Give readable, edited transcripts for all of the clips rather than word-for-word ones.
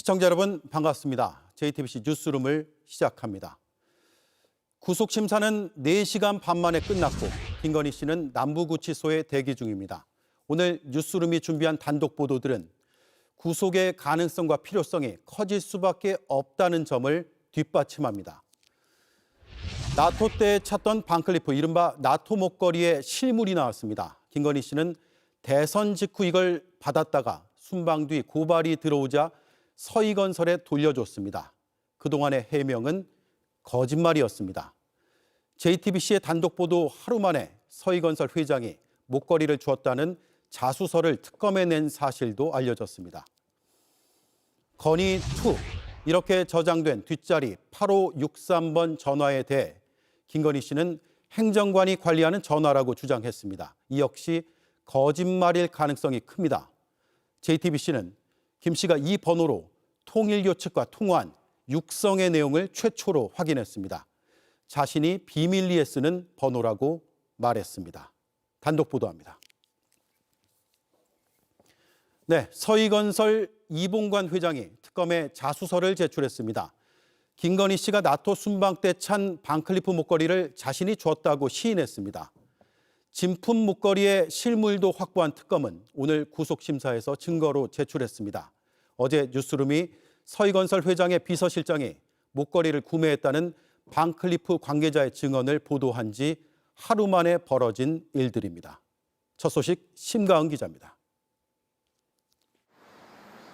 시청자 여러분 반갑습니다. JTBC 뉴스룸을 시작합니다. 구속심사는 4시간 반 만에 끝났고 김건희 씨는 남부구치소에 대기 중입니다. 오늘 뉴스룸이 준비한 단독 보도들은 구속의 가능성과 필요성이 커질 수밖에 없다는 점을 뒷받침합니다. 나토 때 찾던 반클리프, 이른바 나토 목걸이에 실물이 나왔습니다. 김건희 씨는 대선 직후 이걸 받았다가 순방 뒤 고발이 들어오자 서희건설에 돌려줬습니다. 그동안의 해명은 거짓말이었습니다. JTBC의 단독 보도 하루 만에 서희건설 회장이 목걸이를 주었다는 자수서를 특검에 낸 사실도 알려졌습니다. 건의2 이렇게 저장된 뒷자리 8563번 전화에 대해 김건희 씨는 행정관이 관리하는 전화라고 주장했습니다. 이 역시 거짓말일 가능성이 큽니다. JTBC는 김 씨가 이 번호로 통일교 측과 통화한 육성의 내용을 최초로 확인했습니다. 자신이 비밀리에 쓰는 번호라고 말했습니다. 단독 보도합니다. 네, 서희건설 이봉관 회장이 특검에 자수서를 제출했습니다. 김건희 씨가 나토 순방 때 찬 반클리프 목걸이를 자신이 줬다고 시인했습니다. 진품 목걸이의 실물도 확보한 특검은 오늘 구속심사에서 증거로 제출했습니다. 어제 뉴스룸이 서희건설 회장의 비서실장이 목걸이를 구매했다는 반클리프 관계자의 증언을 보도한 지 하루 만에 벌어진 일들입니다. 첫 소식 심가은 기자입니다.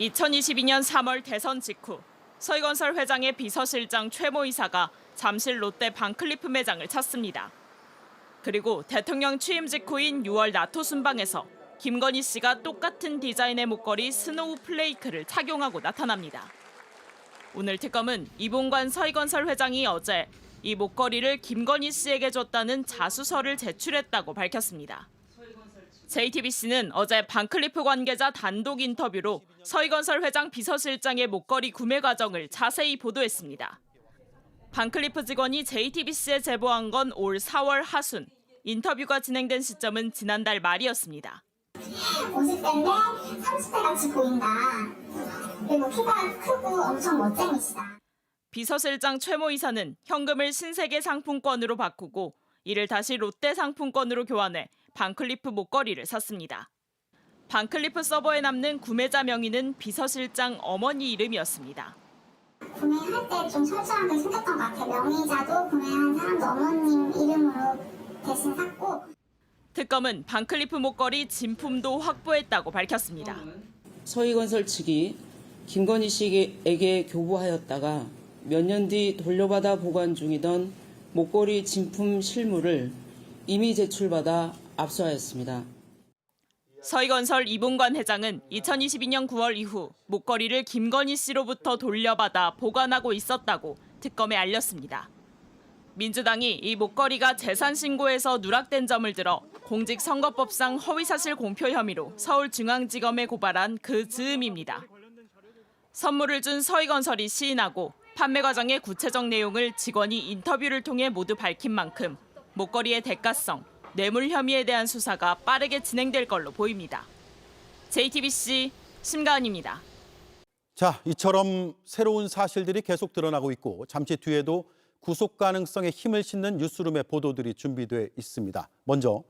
2022년 3월 대선 직후 서희건설 회장의 비서실장 최모 이사가 잠실 롯데 반클리프 매장을 찾습니다. 그리고 대통령 취임 직후인 6월 나토 순방에서 김건희 씨가 똑같은 디자인의 목걸이 스노우 플레이크를 착용하고 나타납니다. 오늘 특검은 이봉관 서희건설 회장이 어제 이 목걸이를 김건희 씨에게 줬다는 자수서를 제출했다고 밝혔습니다. JTBC는 어제 반클리프 관계자 단독 인터뷰로 서희건설 회장 비서실장의 목걸이 구매 과정을 자세히 보도했습니다. 반클리프 직원이 JTBC에 제보한 건 올 4월 하순, 인터뷰가 진행된 시점은 지난달 말이었습니다. 50대인데 30대 같이 보인다. 그리고 키가 크고 엄청 멋쟁이시다. 비서실장 최모 이사는 현금을 신세계 상품권으로 바꾸고 이를 다시 롯데 상품권으로 교환해 반클리프 목걸이를 샀습니다. 반클리프 서버에 남는 구매자 명의는 비서실장 어머니 이름이었습니다. 구매할 때 좀 철저하게 생겼던 것 같아요. 명의자도 구매한 사람도 어머님 이름으로 대신 샀고. 특검은 반클리프 목걸이 진품도 확보했다고 밝혔습니다. 서희건설 측이 김건희 씨에게 교부하였다가 몇 년 뒤 돌려받아 보관 중이던 목걸이 진품 실물을 이미 제출받아 압수하였습니다. 서희건설 이봉관 회장은 2022년 9월 이후 목걸이를 김건희 씨로부터 돌려받아 보관하고 있었다고 특검에 알렸습니다. 민주당이 이 목걸이가 재산 신고에서 누락된 점을 들어 공직선거법상 허위사실 공표 혐의로 서울중앙지검에 고발한 그 즈음입니다. 선물을 준 서희건설이 시인하고 판매 과정의 구체적 내용을 직원이 인터뷰를 통해 모두 밝힌 만큼 목걸이의 대가성, 뇌물 혐의에 대한 수사가 빠르게 진행될 걸로 보입니다. JTBC 심가은입니다. 자, 이처럼 새로운 사실들이 계속 드러나고 있고 잠시 뒤에도 구속 가능성에 힘을 싣는 뉴스룸의 보도들이 준비돼 있습니다. 먼저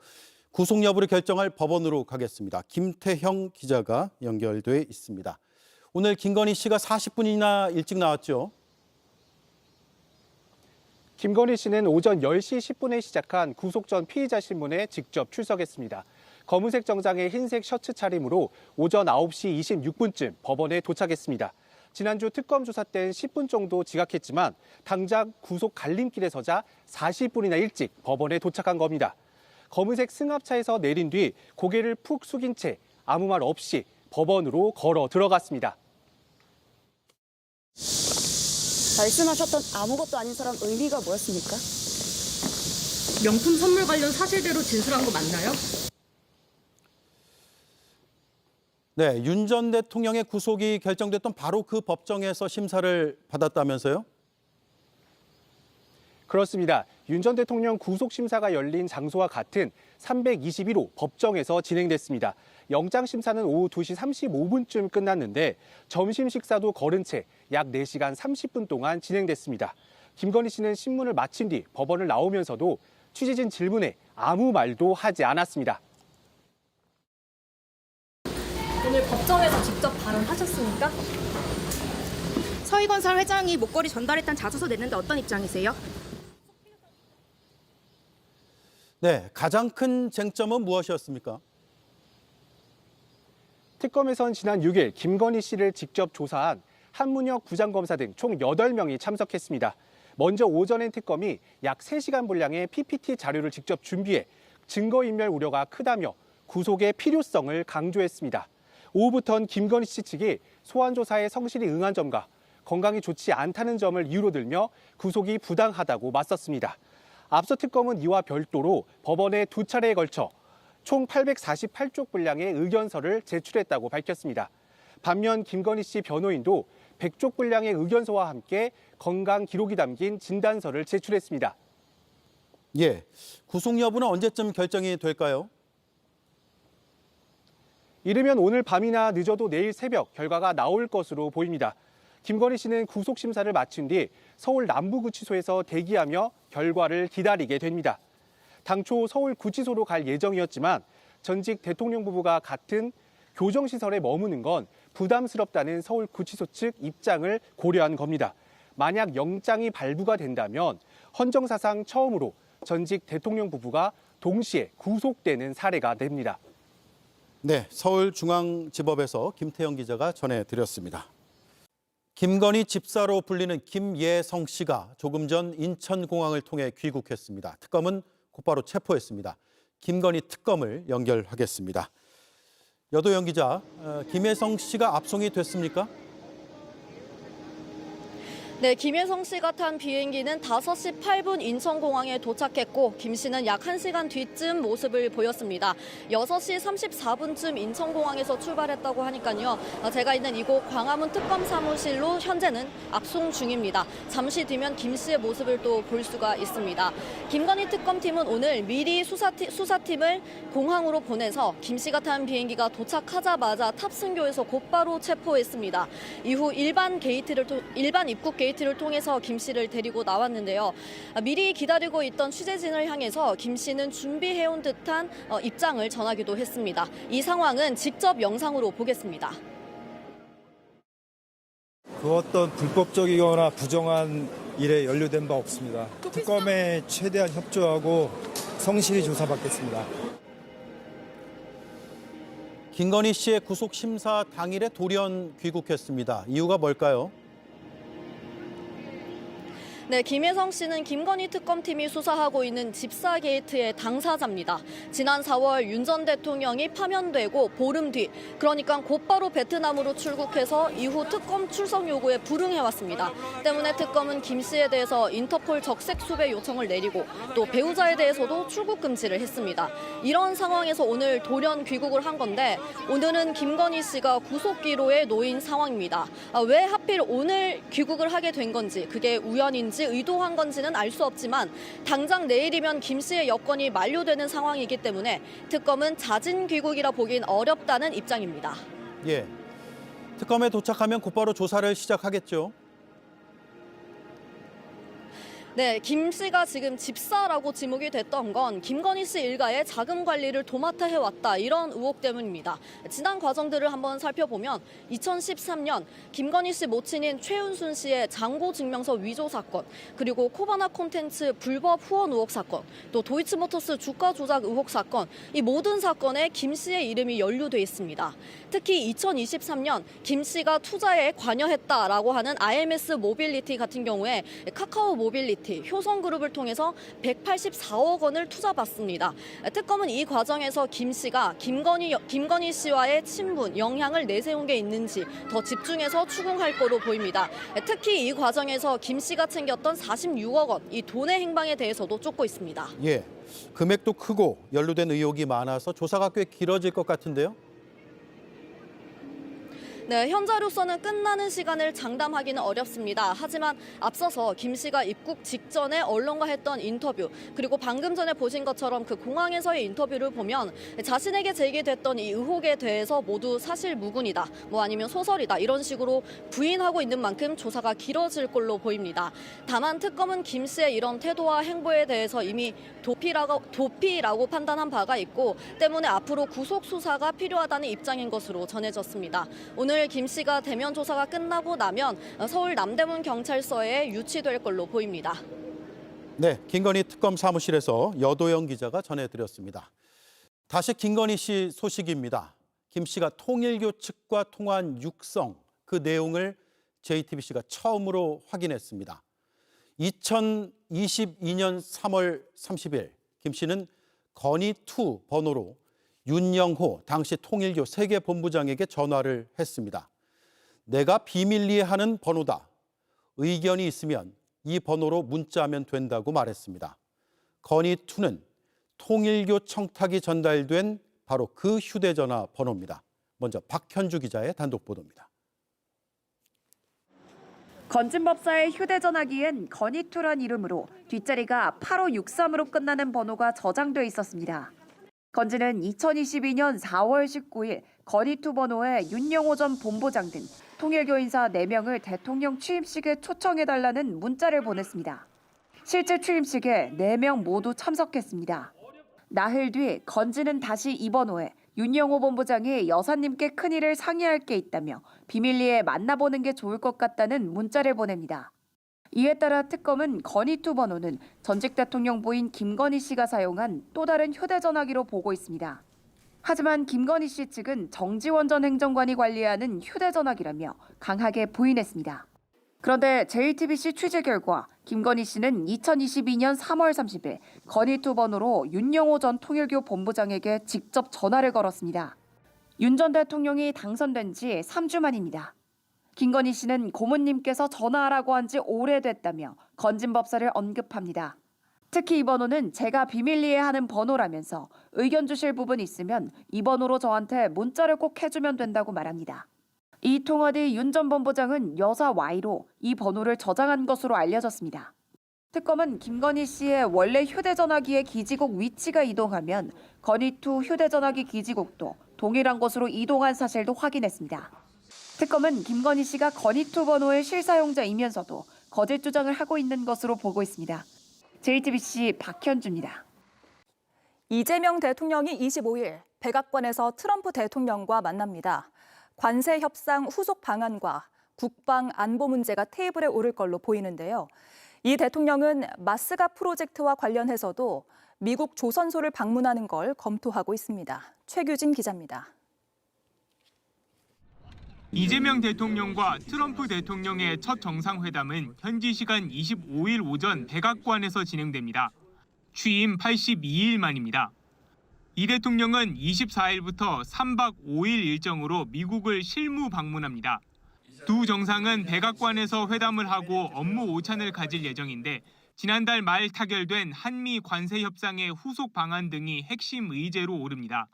구속 여부를 결정할 법원으로 가겠습니다. 김태형 기자가 연결돼 있습니다. 오늘 김건희 씨가 40분이나 일찍 나왔죠? 김건희 씨는 오전 10시 10분에 시작한 구속 전 피의자 신문에 직접 출석했습니다. 검은색 정장에 흰색 셔츠 차림으로 오전 9시 26분쯤 법원에 도착했습니다. 지난주 특검 조사 땐 10분 정도 지각했지만 당장 구속 갈림길에 서자 40분이나 일찍 법원에 도착한 겁니다. 검은색 승합차에서 내린 뒤 고개를 푹 숙인 채 아무 말 없이 법원으로 걸어 들어갔습니다. 말씀하셨던 아무것도 아닌 사람 의미가 뭐였습니까? 명품 선물 관련 사실대로 진술한 거 맞나요? 네, 윤 전 대통령의 구속이 결정됐던 바로 그 법정에서 심사를 받았다면서요? 그렇습니다. 윤 전 대통령 구속 심사가 열린 장소와 같은 321호 법정에서 진행됐습니다. 영장 심사는 오후 2시 35분쯤 끝났는데 점심 식사도 거른 채 약 4시간 30분 동안 진행됐습니다. 김건희 씨는 신문을 마친 뒤 법원을 나오면서도 취재진 질문에 아무 말도 하지 않았습니다. 오늘 법정에서 직접 발언하셨습니까? 서희건설 회장이 목걸이 전달했다는 자소서 냈는데 어떤 입장이세요? 네, 가장 큰 쟁점은 무엇이었습니까? 특검에선 지난 6일 김건희 씨를 직접 조사한 한문혁 부장검사 등 총 8명이 참석했습니다. 먼저 오전엔 특검이 약 3시간 분량의 PPT 자료를 직접 준비해 증거인멸 우려가 크다며 구속의 필요성을 강조했습니다. 오후부터는 김건희 씨 측이 소환조사에 성실히 응한 점과 건강이 좋지 않다는 점을 이유로 들며 구속이 부당하다고 맞섰습니다. 앞서 특검은 이와 별도로 법원에 2차례에 걸쳐 총 848쪽 분량의 의견서를 제출했다고 밝혔습니다. 반면 김건희 씨 변호인도 100쪽 분량의 의견서와 함께 건강 기록이 담긴 진단서를 제출했습니다. 예, 구속 여부는 언제쯤 결정이 될까요? 이르면 오늘 밤이나 늦어도 내일 새벽 결과가 나올 것으로 보입니다. 김건희 씨는 구속 심사를 마친 뒤 서울 남부구치소에서 대기하며 결과를 기다리게 됩니다. 당초 서울구치소로 갈 예정이었지만 전직 대통령 부부가 같은 교정시설에 머무는 건 부담스럽다는 서울구치소 측 입장을 고려한 겁니다. 만약 영장이 발부가 된다면 헌정사상 처음으로 전직 대통령 부부가 동시에 구속되는 사례가 됩니다. 네, 서울중앙지법에서 김태영 기자가 전해드렸습니다. 김건희 집사로 불리는 김예성 씨가 조금 전 인천공항을 통해 귀국했습니다. 특검은 곧바로 체포했습니다. 김건희 특검을 연결하겠습니다. 여도영 기자, 김예성 씨가 압송이 됐습니까? 네, 김혜성 씨가 탄 비행기는 5시 8분 인천공항에 도착했고 김 씨는 약 1시간 뒤쯤 모습을 보였습니다. 6시 34분쯤 인천공항에서 출발했다고 하니까요. 제가 있는 이곳 광화문 특검 사무실로 현재는 압송 중입니다. 잠시 뒤면 김 씨의 모습을 또 볼 수가 있습니다. 김건희 특검팀은 오늘 미리 수사팀을 공항으로 보내서 김 씨가 탄 비행기가 도착하자마자 탑승교에서 곧바로 체포했습니다. 이후 일반 입국 게이트를 통해서 김 씨를 데리고 나왔는데요. 미리 기다리고 있던 취재진을 향해서 김 씨는 준비해온 듯한 입장을 전하기도 했습니다. 이 상황은 직접 영상으로 보겠습니다. 그 어떤 불법적이거나 부정한 일에 연루된 바 없습니다. 특검에 최대한 협조하고 성실히 조사받겠습니다. 김건희 씨의 구속 심사 당일에 돌연 귀국했습니다. 이유가 뭘까요? 네, 김혜성 씨는 김건희 특검팀이 수사하고 있는 집사 게이트의 당사자입니다. 지난 4월 윤 전 대통령이 파면되고 보름 뒤, 그러니까 곧바로 베트남으로 출국해서 이후 특검 출석 요구에 불응해왔습니다. 때문에 특검은 김 씨에 대해서 인터폴 적색 수배 요청을 내리고 또 배우자에 대해서도 출국 금지를 했습니다. 이런 상황에서 오늘 돌연 귀국을 한 건데 오늘은 김건희 씨가 구속기로에 놓인 상황입니다. 왜 하필 오늘 귀국을 하게 된 건지, 그게 우연인지 의도한 건지는 알 수 없지만 당장 내일이면 김 씨의 여권이 만료되는 상황이기 때문에 특검은 잦은 귀국이라 보긴 어렵다는 입장입니다. 예, 특검에 도착하면 곧바로 조사를 시작하겠죠. 네, 김 씨가 지금 집사라고 지목이 됐던 건 김건희 씨 일가의 자금 관리를 도맡아 해왔다, 이런 의혹 때문입니다. 지난 과정들을 한번 살펴보면 2013년 김건희 씨 모친인 최은순 씨의 잔고 증명서 위조 사건, 그리고 코바나 콘텐츠 불법 후원 의혹 사건, 또 도이치모터스 주가 조작 의혹 사건, 이 모든 사건에 김 씨의 이름이 연루돼 있습니다. 특히 2023년 김 씨가 투자에 관여했다라고 하는 IMS 모빌리티 같은 경우에 카카오 모빌리티, 효성그룹을 통해서 184억 원을 투자받습니다. 특검은 이 과정에서 김 씨가 김건희 씨와의 친분, 영향을 내세운 게 있는지 더 집중해서 추궁할 거로 보입니다. 특히 이 과정에서 김 씨가 챙겼던 46억 원, 이 돈의 행방에 대해서도 쫓고 있습니다. 예, 금액도 크고 연루된 의혹이 많아서 조사가 꽤 길어질 것 같은데요. 네, 현재로서는 끝나는 시간을 장담하기는 어렵습니다. 하지만 앞서서 김 씨가 입국 직전에 언론과 했던 인터뷰, 그리고 방금 전에 보신 것처럼 그 공항에서의 인터뷰를 보면 자신에게 제기됐던 이 의혹에 대해서 모두 사실무근이다, 뭐 아니면 소설이다, 이런 식으로 부인하고 있는 만큼 조사가 길어질 걸로 보입니다. 다만 특검은 김 씨의 이런 태도와 행보에 대해서 이미 도피라고 판단한 바가 있고 때문에 앞으로 구속 수사가 필요하다는 입장인 것으로 전해졌습니다. 오늘 김 씨가 대면 조사가 끝나고 나면 서울 남대문 경찰서에 유치될 걸로 보입니다. 네, 김건희 특검 사무실에서 여도영 기자가 전해드렸습니다. 다시 김건희 씨 소식입니다. 김 씨가 통일교 측과 통화한 육성, 그 내용을 JTBC가 처음으로 확인했습니다. 2022년 3월 30일 김 씨는 건의2 번호로 윤영호 당시 통일교 세계본부장에게 전화를 했습니다. 내가 비밀리에 하는 번호다. 의견이 있으면 이 번호로 문자하면 된다고 말했습니다. 건의2는 통일교 청탁이 전달된 바로 그 휴대전화 번호입니다. 먼저 박현주 기자의 단독 보도입니다. 건진법사의 휴대전화기엔 건의2란 이름으로 뒷자리가 8563으로 끝나는 번호가 저장돼 있었습니다. 건진은 2022년 4월 19일 건의2 번호에 윤영호 전 본부장 등 통일교 인사 4명을 대통령 취임식에 초청해달라는 문자를 보냈습니다. 실제 취임식에 4명 모두 참석했습니다. 나흘 뒤 건진은 다시 이 번호에 윤영호 본부장이 여사님께 큰일을 상의할 게 있다며 비밀리에 만나보는 게 좋을 것 같다는 문자를 보냅니다. 이에 따라 특검은 건의2 번호는 전직 대통령 부인 김건희 씨가 사용한 또 다른 휴대전화기로 보고 있습니다. 하지만 김건희 씨 측은 정지원 전 행정관이 관리하는 휴대전화기라며 강하게 부인했습니다. 그런데 JTBC 취재 결과 김건희 씨는 2022년 3월 30일 건의2 번호로 윤영호 전 통일교 본부장에게 직접 전화를 걸었습니다. 윤 전 대통령이 당선된 지 3주 만입니다. 김건희 씨는 고모님께서 전화하라고 한 지 오래됐다며 건진법사를 언급합니다. 특히 이 번호는 제가 비밀리에 하는 번호라면서 의견 주실 부분 있으면 이 번호로 저한테 문자를 꼭 해주면 된다고 말합니다. 이 통화 뒤 윤 전 본부장은 여사 Y로 이 번호를 저장한 것으로 알려졌습니다. 특검은 김건희 씨의 원래 휴대전화기의 기지국 위치가 이동하면 건의2 휴대전화기 기지국도 동일한 곳으로 이동한 사실도 확인했습니다. 특검은 김건희 씨가 건의2 번호의 실사용자이면서도 거짓 주장을 하고 있는 것으로 보고 있습니다. JTBC 박현주입니다. 이재명 대통령이 25일 백악관에서 트럼프 대통령과 만납니다. 관세 협상 후속 방안과 국방 안보 문제가 테이블에 오를 걸로 보이는데요. 이 대통령은 마스가 프로젝트와 관련해서도 미국 조선소를 방문하는 걸 검토하고 있습니다. 최규진 기자입니다. 이재명 대통령과 트럼프 대통령의 첫 정상회담은 현지 시간 25일 오전 백악관에서 진행됩니다. 취임 82일 만입니다. 이 대통령은 24일부터 3박 5일 일정으로 미국을 실무 방문합니다. 두 정상은 백악관에서 회담을 하고 업무 오찬을 가질 예정인데 지난달 말 타결된 한미 관세 협상의 후속 방안 등이 핵심 의제로 오릅니다.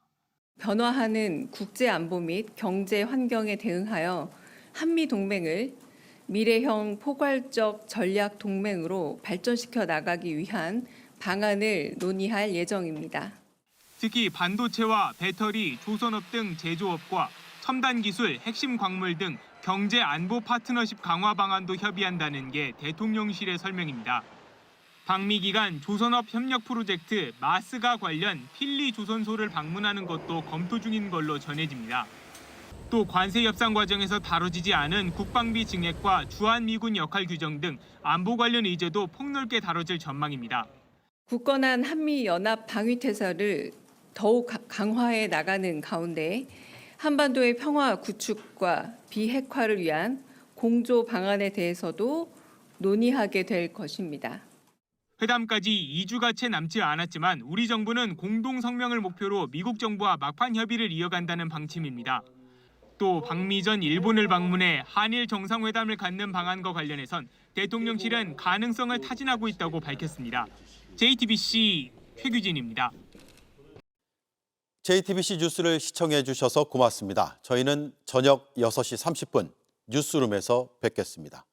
변화하는 국제 안보 및 경제 환경에 대응하여 한미 동맹을 미래형 포괄적 전략 동맹으로 발전시켜 나가기 위한 방안을 논의할 예정입니다. 특히 반도체와 배터리, 조선업 등 제조업과 첨단 기술, 핵심 광물 등 경제 안보 파트너십 강화 방안도 협의한다는 게 대통령실의 설명입니다. 방미 기간 조선업 협력 프로젝트 마스가 관련 필리 조선소를 방문하는 것도 검토 중인 걸로 전해집니다. 또 관세 협상 과정에서 다뤄지지 않은 국방비 증액과 주한미군 역할 규정 등 안보 관련 의제도 폭넓게 다뤄질 전망입니다. 굳건한 한미 연합 방위 태세를 더욱 강화해 나가는 가운데 한반도의 평화 구축과 비핵화를 위한 공조 방안에 대해서도 논의하게 될 것입니다. 회담까지 2주가 채 남지 않았지만 우리 정부는 공동 성명을 목표로 미국 정부와 막판 협의를 이어간다는 방침입니다. 또 방미 전 일본을 방문해 한일 정상회담을 갖는 방안과 관련해선 대통령실은 가능성을 타진하고 있다고 밝혔습니다. JTBC 최규진입니다. JTBC 뉴스를 시청해 주셔서 고맙습니다. 저희는 저녁 6시 30분 뉴스룸에서 뵙겠습니다.